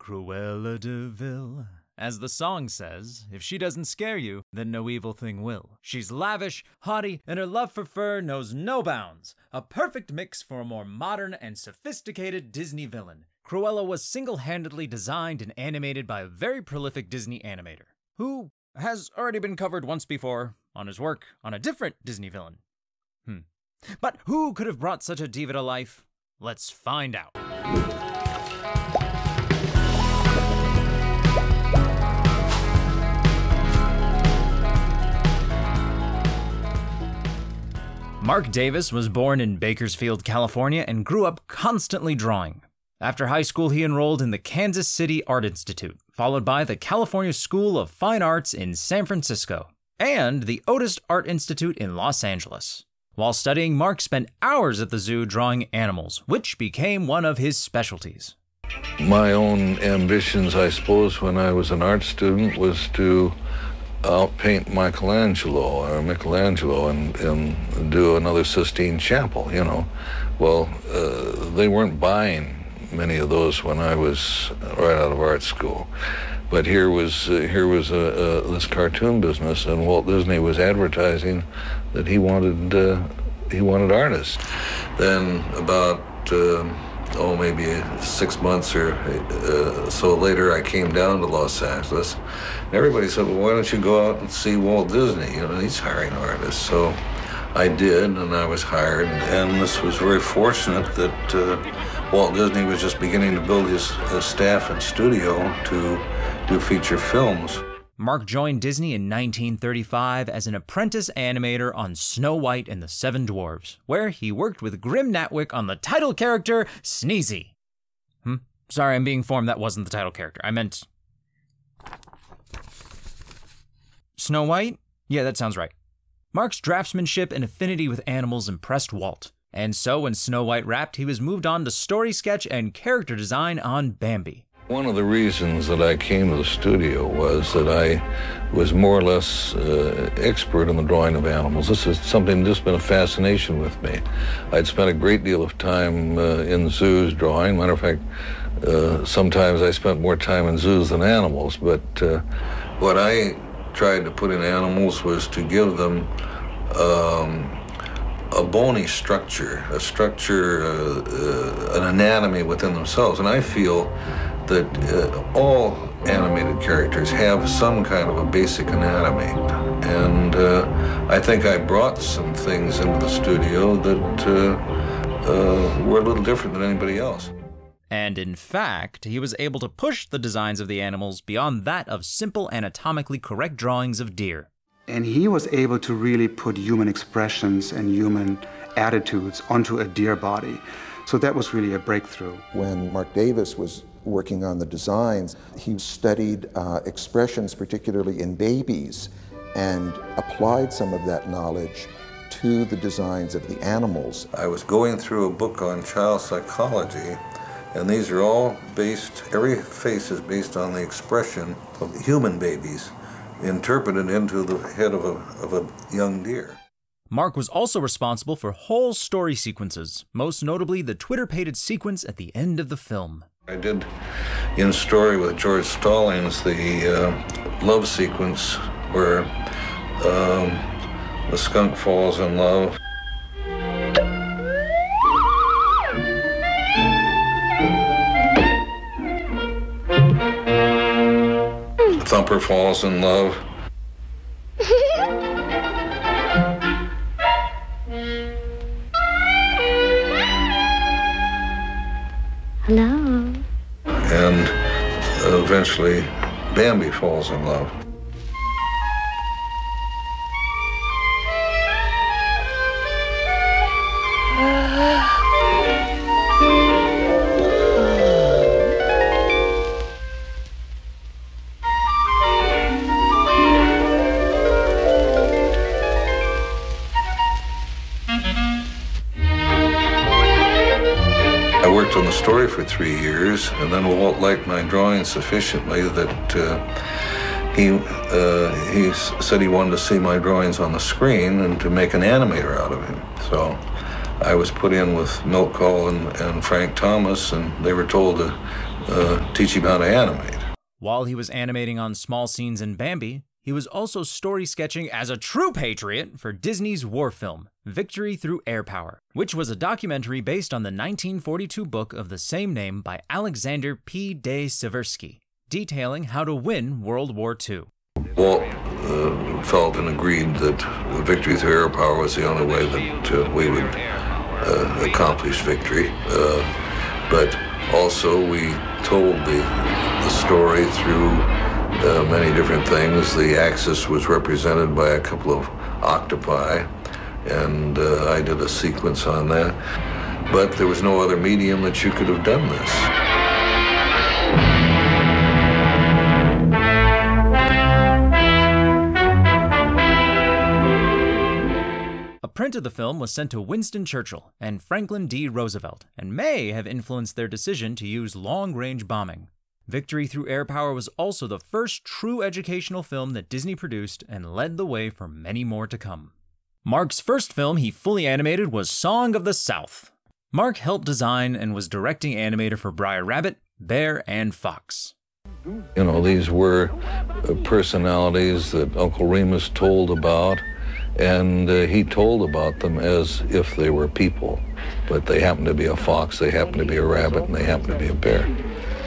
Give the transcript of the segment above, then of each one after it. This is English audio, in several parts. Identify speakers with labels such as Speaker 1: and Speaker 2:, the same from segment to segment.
Speaker 1: Cruella de Vil. As the song says, if she doesn't scare you, then no evil thing will. She's lavish, haughty, and her love for fur knows no bounds. A perfect mix for a more modern and sophisticated Disney villain. Cruella was single-handedly designed and animated by a very prolific Disney animator, who has already been covered once before on his work on a different Disney villain. But who could have brought such a diva to life? Let's find out. Marc Davis was born in Bakersfield, California, and grew up constantly drawing. After high school, he enrolled in the Kansas City Art Institute, followed by the California School of Fine Arts in San Francisco, and the Otis Art Institute in Los Angeles. While studying, Marc spent hours at the zoo drawing animals, which became one of his specialties.
Speaker 2: My own ambitions, I suppose, when I was an art student was to outpaint Michelangelo and do another Sistine Chapel, you know. Well, they weren't buying many of those when I was right out of art school. But here was this cartoon business, and Walt Disney was advertising that he wanted artists. Then about maybe 6 months or so later, I came down to Los Angeles. And everybody said, well, why don't you go out and see Walt Disney? You know, he's hiring artists. So I did, and I was hired. And this was very fortunate that Walt Disney was just beginning to build his staff and studio to do feature films.
Speaker 1: Marc joined Disney in 1935 as an apprentice animator on Snow White and the Seven Dwarfs, where he worked with Grim Natwick on the title character, Sneezy. Sorry, I'm being informed that wasn't the title character. I meant... Snow White? Yeah, that sounds right. Marc's draftsmanship and affinity with animals impressed Walt, and so when Snow White wrapped, he was moved on to story sketch and character design on Bambi.
Speaker 2: One of the reasons that I came to the studio was that I was more or less expert in the drawing of animals. This is something that's just been a fascination with me. I'd spent a great deal of time in zoos drawing. Matter of fact, sometimes I spent more time in zoos than animals, but what I tried to put in animals was to give them a bony structure, an anatomy within themselves. And I feel that all animated characters have some kind of a basic anatomy. And I think I brought some things into the studio that were a little different than anybody else.
Speaker 1: And in fact, he was able to push the designs of the animals beyond that of simple anatomically correct drawings of deer.
Speaker 3: And he was able to really put human expressions and human attitudes onto a deer body. So that was really a breakthrough.
Speaker 4: When Marc Davis was working on the designs, he studied expressions, particularly in babies, and applied some of that knowledge to the designs of the animals.
Speaker 2: I was going through a book on child psychology, and these are all based, every face is based on the expression of human babies interpreted into the head of a young deer.
Speaker 1: Marc was also responsible for whole story sequences, most notably the Twitter-pated sequence at the end of the film.
Speaker 2: I did in story with George Stallings the love sequence where the skunk falls in love. Thumper falls in love.
Speaker 5: Hello.
Speaker 2: And eventually Bambi falls in love. I worked on the story for 3 years, and then Walt liked my drawing sufficiently that he said he wanted to see my drawings on the screen and to make an animator out of him. So I was put in with Milt Kahl and Frank Thomas, and they were told to teach him how to animate.
Speaker 1: While he was animating on small scenes in Bambi, he was also story sketching as a true patriot for Disney's war film, Victory Through Air Power, which was a documentary based on the 1942 book of the same name by Alexander P. de Seversky, detailing how to win World War II.
Speaker 2: Walt felt and agreed that Victory Through Air Power was the only way that we would accomplish victory. But also we told the story through many different things. The Axis was represented by a couple of octopi, and I did a sequence on that. But there was no other medium that you could have done this.
Speaker 1: A print of the film was sent to Winston Churchill and Franklin D. Roosevelt, and may have influenced their decision to use long-range bombing. Victory Through Air Power was also the first true educational film that Disney produced and led the way for many more to come. Mark's first film he fully animated was Song of the South. Mark helped design and was directing animator for Brer Rabbit, Bear, and Fox.
Speaker 2: You know, these were personalities that Uncle Remus told about, and he told about them as if they were people. But they happened to be a fox, they happened to be a rabbit, and they happened to be a bear.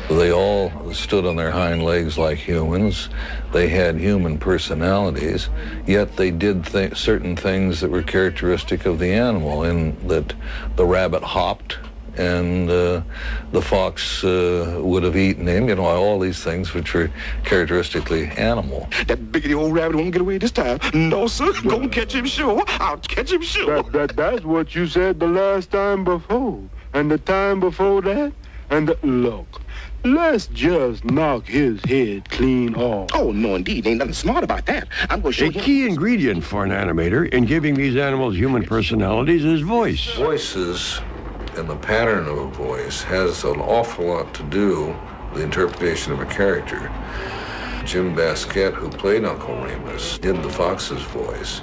Speaker 2: They all stood on their hind legs like humans. They had human personalities, yet they did certain things that were characteristic of the animal, in that the rabbit hopped and the fox would have eaten him, you know, all these things which were characteristically animal.
Speaker 6: That biggity old rabbit won't get away this time. No, sir, gonna catch him sure. I'll catch him sure.
Speaker 7: That's what you said the last time before, and the time before that, and look. Let's just knock his head clean off.
Speaker 6: Oh, no, indeed. Ain't nothing smart about that. I'm going to show you.
Speaker 7: A key ingredient for an animator in giving these animals human personalities is voice.
Speaker 2: Voices and the pattern of a voice has an awful lot to do with the interpretation of a character. Jim Basquette, who played Uncle Remus, did the fox's voice,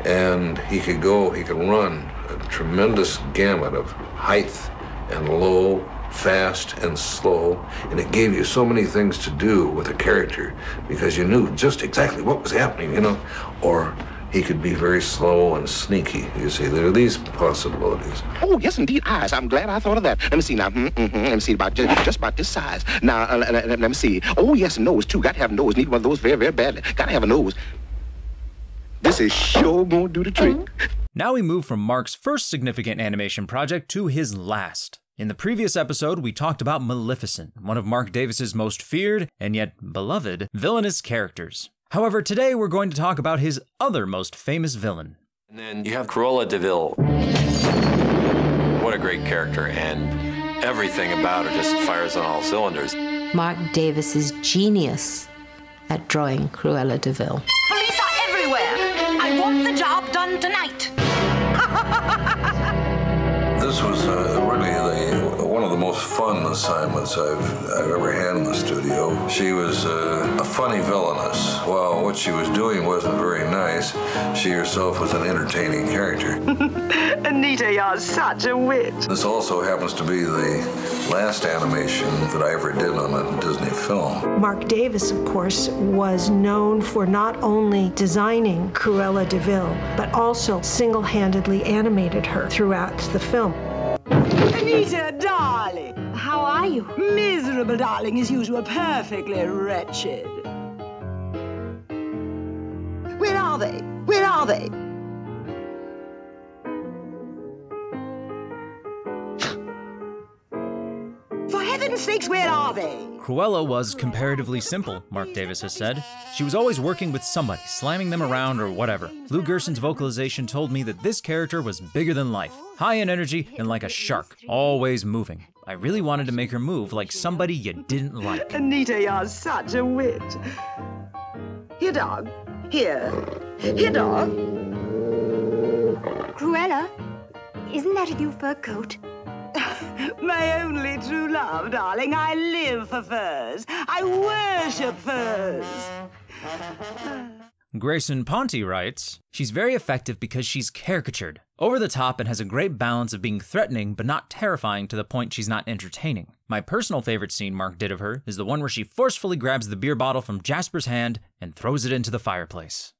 Speaker 2: and he could run a tremendous gamut of height and low, fast and slow, and it gave you so many things to do with a character because you knew just exactly what was happening, you know. Or he could be very slow and sneaky. You see, there are these possibilities.
Speaker 6: Oh, yes, indeed, eyes. I'm glad I thought of that. Let me see now. Let me see about just about this size. Now, let me see. Oh, yes, nose too. Got to have a nose. Need one of those very, very badly. Got to have a nose. This is sure gonna do the trick.
Speaker 1: Now we move from Mark's first significant animation project to his last. In the previous episode, we talked about Maleficent, one of Marc Davis's most feared and yet beloved villainous characters. However, today we're going to talk about his other most famous villain.
Speaker 8: And then you have Cruella de Vil. What a great character, and everything about her just fires on all cylinders.
Speaker 5: Marc Davis's genius at drawing Cruella de Vil.
Speaker 9: Police are everywhere. I want the job done tonight.
Speaker 2: This was really one of the most fun assignments I've ever had in the studio. She was a funny villainess. While what she was doing wasn't very nice, she herself was an entertaining character.
Speaker 9: Anita, you're such a wit.
Speaker 2: This also happens to be the last animation that I ever did on a Disney film.
Speaker 10: Marc Davis, of course, was known for not only designing Cruella de Vil, but also single-handedly animated her throughout the film.
Speaker 9: Anita, darling.
Speaker 5: How are you?
Speaker 9: Miserable, darling, as usual, perfectly wretched. Where are they? Where are they? For heaven's sakes, where are they?
Speaker 1: Cruella was comparatively simple, Marc Davis has said. She was always working with somebody, slamming them around or whatever. Lou Gerson's vocalization told me that this character was bigger than life, high in energy and like a shark, always moving. I really wanted to make her move like somebody you didn't like.
Speaker 9: Anita, you're such a wit. Here, dog. Here. Here, dog.
Speaker 5: Cruella, isn't that a new fur coat?
Speaker 9: My only true love, darling. I live for furs. I worship furs.
Speaker 1: Grayson Ponte writes, she's very effective because she's caricatured, over the top, and has a great balance of being threatening but not terrifying to the point she's not entertaining. My personal favorite scene Mark did of her is the one where she forcefully grabs the beer bottle from Jasper's hand and throws it into the fireplace.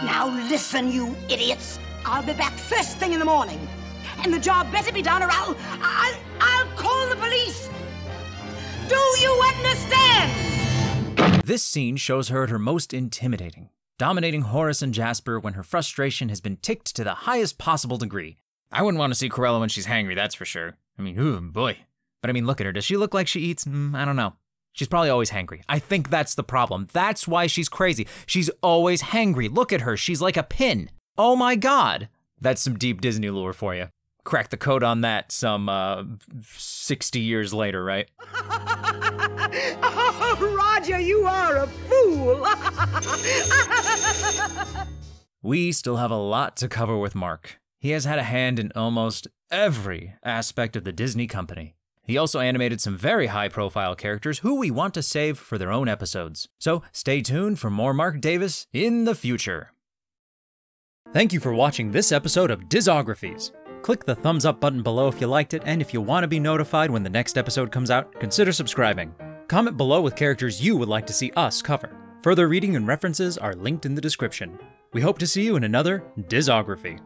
Speaker 9: Now listen, you idiots. I'll be back first thing in the morning. And the job better be done or I'll call the police. Do you understand?
Speaker 1: This scene shows her at her most intimidating, dominating Horace and Jasper when her frustration has been ticked to the highest possible degree. I wouldn't want to see Cruella when she's hangry, that's for sure. I mean, ooh, boy. But I mean, look at her. Does she look like she eats? I don't know. She's probably always hangry. I think that's the problem. That's why she's crazy. She's always hangry. Look at her. She's like a pin. Oh my God. That's some deep Disney lore for you. Crack the code on that some 60 years later, right?
Speaker 9: Oh, Roger, you are a fool.
Speaker 1: We still have a lot to cover with Mark. He has had a hand in almost every aspect of the Disney company. He also animated some very high-profile characters who we want to save for their own episodes. So stay tuned for more Mark Davis in the future. Thank you for watching this episode of Disographies. Click the thumbs up button below if you liked it, and if you want to be notified when the next episode comes out, consider subscribing. Comment below with characters you would like to see us cover. Further reading and references are linked in the description. We hope to see you in another Disography.